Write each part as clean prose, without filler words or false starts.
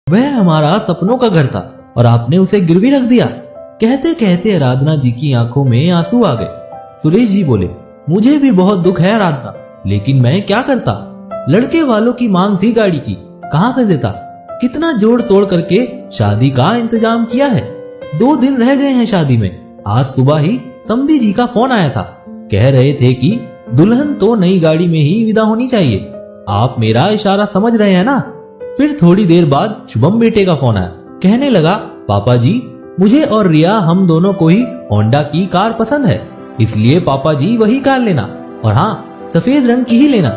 वह हमारा सपनों का घर था और आपने उसे गिरवी रख दिया। कहते कहते आराधना जी की आंखों में आंसू आ गए। सुरेश जी बोले, मुझे भी बहुत दुख है आराधना, लेकिन मैं क्या करता। लड़के वालों की मांग थी गाड़ी की, कहां से देता। कितना जोड़ तोड़ करके शादी का इंतजाम किया है। 2 दिन रह गए हैं शादी में। आज सुबह ही समधी जी का फोन आया था। कह रहे थे कि दुल्हन तो नई गाड़ी में ही विदा होनी चाहिए। आप मेरा इशारा समझ रहे हैं ना। फिर थोड़ी देर बाद शुभम बेटे का फोन आया। कहने लगा, पापा जी मुझे और रिया हम दोनों को ही होंडा की कार पसंद है, इसलिए पापा जी वही कार लेना, और हाँ सफेद रंग की ही लेना।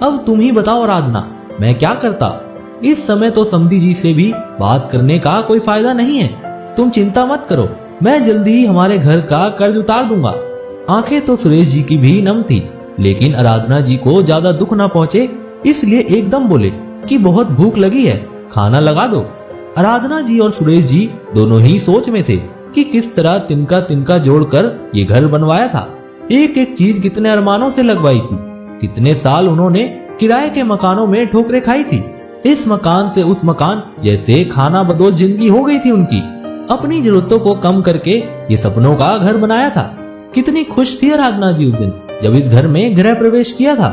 अब तुम ही बताओ आराधना, मैं क्या करता। इस समय तो समधी जी से भी बात करने का कोई फायदा नहीं है। तुम चिंता मत करो, मैं जल्दी ही हमारे घर का कर्ज उतार दूंगा। आंखें तो सुरेश जी की भी नम थी, लेकिन आराधना जी को ज्यादा दुख ना पहुंचे इसलिए एकदम बोले कि बहुत भूख लगी है, खाना लगा दो। आराधना जी और सुरेश जी दोनों ही सोच में थे कि किस तरह तिनका तिनका जोड़कर ये घर बनवाया था। एक एक चीज कितने अरमानों से लगवाई थी। कितने साल उन्होंने किराए के मकानों में ठोकरें खाई थी। इस मकान से उस मकान जैसे खाना बदोश जिंदगी हो गई थी उनकी। अपनी जरूरतों को कम करके ये सपनों का घर बनाया था। कितनी खुश थी आराधना जी उस दिन जब इस घर में गृह प्रवेश किया था।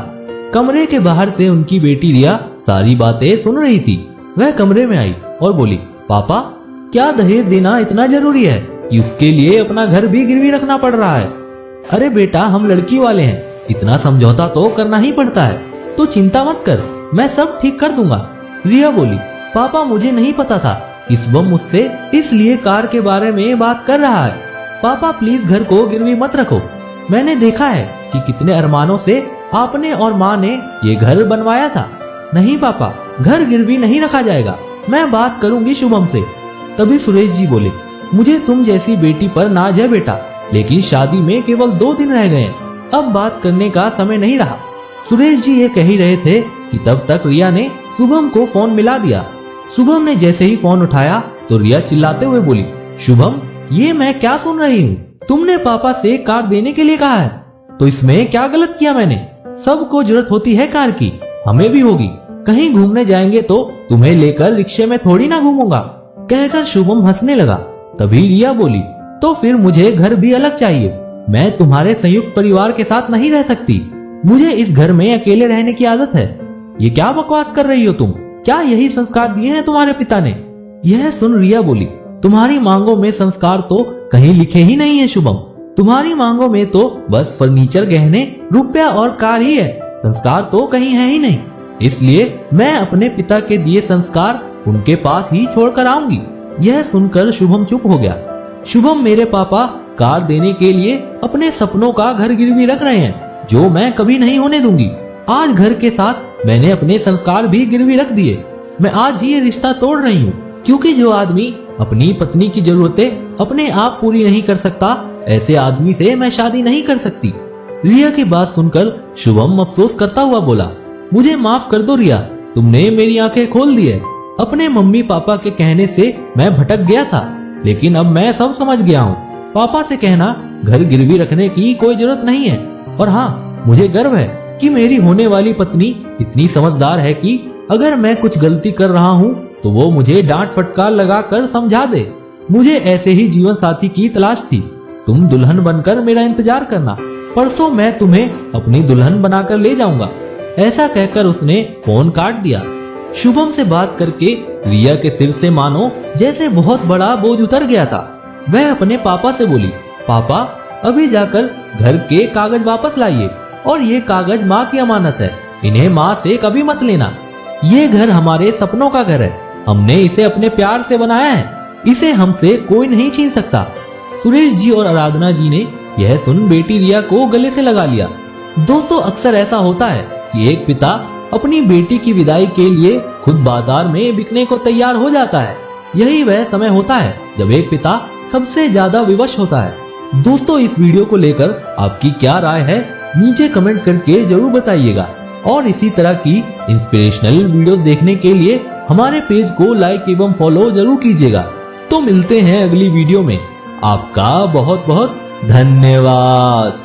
कमरे के बाहर से उनकी बेटी रिया सारी बातें सुन रही थी। वह कमरे में आई और बोली, पापा क्या दहेज देना इतना जरूरी है कि उसके लिए अपना घर भी गिरवी रखना पड़ रहा है। अरे बेटा, हम लड़की वाले हैं, इतना समझौता तो करना ही पड़ता है। तो चिंता मत कर, मैं सब ठीक कर दूंगा। रिया बोली, पापा मुझे नहीं पता था कि शुभम मुझसे इसलिए कार के बारे में बात कर रहा है। पापा प्लीज घर को गिरवी मत रखो। मैंने देखा है कि कितने अरमानों से आपने और माँ ने ये घर बनवाया था। नहीं पापा, घर गिरवी नहीं रखा जाएगा, मैं बात करूंगी शुभम से। तभी सुरेश जी बोले, मुझे तुम जैसी बेटी पर नाज है बेटा, लेकिन शादी में केवल 2 दिन रह गए, अब बात करने का समय नहीं रहा। सुरेश जी ये कह ही रहे थे कि तब तक रिया ने शुभम को फोन मिला दिया। शुभम ने जैसे ही फोन उठाया तो रिया चिल्लाते हुए बोली, शुभम ये मैं क्या सुन रही हूँ, तुमने पापा से कार देने के लिए कहा है, तो इसमें क्या गलत किया मैंने। सबको जरूरत होती है कार की, हमें भी होगी। कहीं घूमने जाएंगे तो तुम्हें लेकर रिक्शे में थोड़ी ना घूमूंगा। कहकर शुभम हंसने लगा। तभी रिया बोली, तो फिर मुझे घर भी अलग चाहिए, मैं तुम्हारे संयुक्त परिवार के साथ नहीं रह सकती। मुझे इस घर में अकेले रहने की आदत है। ये क्या बकवास कर रही हो तुम, क्या यही संस्कार दिए हैं तुम्हारे पिता ने। यह सुन रिया बोली, तुम्हारी मांगों में संस्कार तो कहीं लिखे ही नहीं है शुभम। तुम्हारी मांगों में तो बस फर्नीचर, गहने, रुपया और कार ही है, संस्कार तो कहीं है ही नहीं। इसलिए मैं अपने पिता के दिए संस्कार उनके पास ही छोड़कर आऊंगी। यह सुनकर शुभम चुप हो गया। शुभम मेरे पापा कार देने के लिए अपने सपनों का घर गिरवी रख रहे हैं, जो मैं कभी नहीं होने दूंगी। आज घर के साथ मैंने अपने संस्कार भी गिरवी रख दिए। मैं आज ही ये रिश्ता तोड़ रही हूँ, क्योंकि जो आदमी अपनी पत्नी की जरूरतें अपने आप पूरी नहीं कर सकता, ऐसे आदमी से मैं शादी नहीं कर सकती। रिया की बात सुनकर शुभम अफसोस करता हुआ बोला, मुझे माफ कर दो रिया, तुमने मेरी आंखें खोल दी है। अपने मम्मी पापा के कहने से मैं भटक गया था, लेकिन अब मैं सब समझ गया हूँ। पापा से कहना घर गिरवी रखने की कोई जरूरत नहीं है। और हाँ, मुझे गर्व है कि मेरी होने वाली पत्नी इतनी समझदार है कि अगर मैं कुछ गलती कर रहा हूँ तो वो मुझे डांट फटकार लगाकर समझा दे। मुझे ऐसे ही जीवन साथी की तलाश थी। तुम दुल्हन बनकर मेरा इंतजार करना, परसों मैं तुम्हें अपनी दुल्हन बनाकर ले जाऊंगा। ऐसा कहकर उसने फोन काट दिया। शुभम से बात करके रिया के सिर से मानो जैसे बहुत बड़ा बोझ उतर गया था। वह अपने पापा से बोली, पापा अभी जाकर घर के कागज वापस लाइए, और ये कागज माँ की अमानत है, इन्हें माँ से कभी मत लेना। ये घर हमारे सपनों का घर है, हमने इसे अपने प्यार से बनाया है, इसे हमसे कोई नहीं छीन सकता। सुरेश जी और आराधना जी ने यह सुन बेटी रिया को गले से लगा लिया। दोस्तों, अक्सर ऐसा होता है कि एक पिता अपनी बेटी की विदाई के लिए खुद बाजार में बिकने को तैयार हो जाता है। यही वह समय होता है जब एक पिता सबसे ज्यादा विवश होता है। दोस्तों, इस वीडियो को लेकर आपकी क्या राय है नीचे कमेंट करके जरूर बताइएगा, और इसी तरह की इंस्पिरेशनल वीडियो देखने के लिए हमारे पेज को लाइक एवं फॉलो जरूर कीजिएगा। तो मिलते हैं अगली वीडियो में। आपका बहुत बहुत धन्यवाद।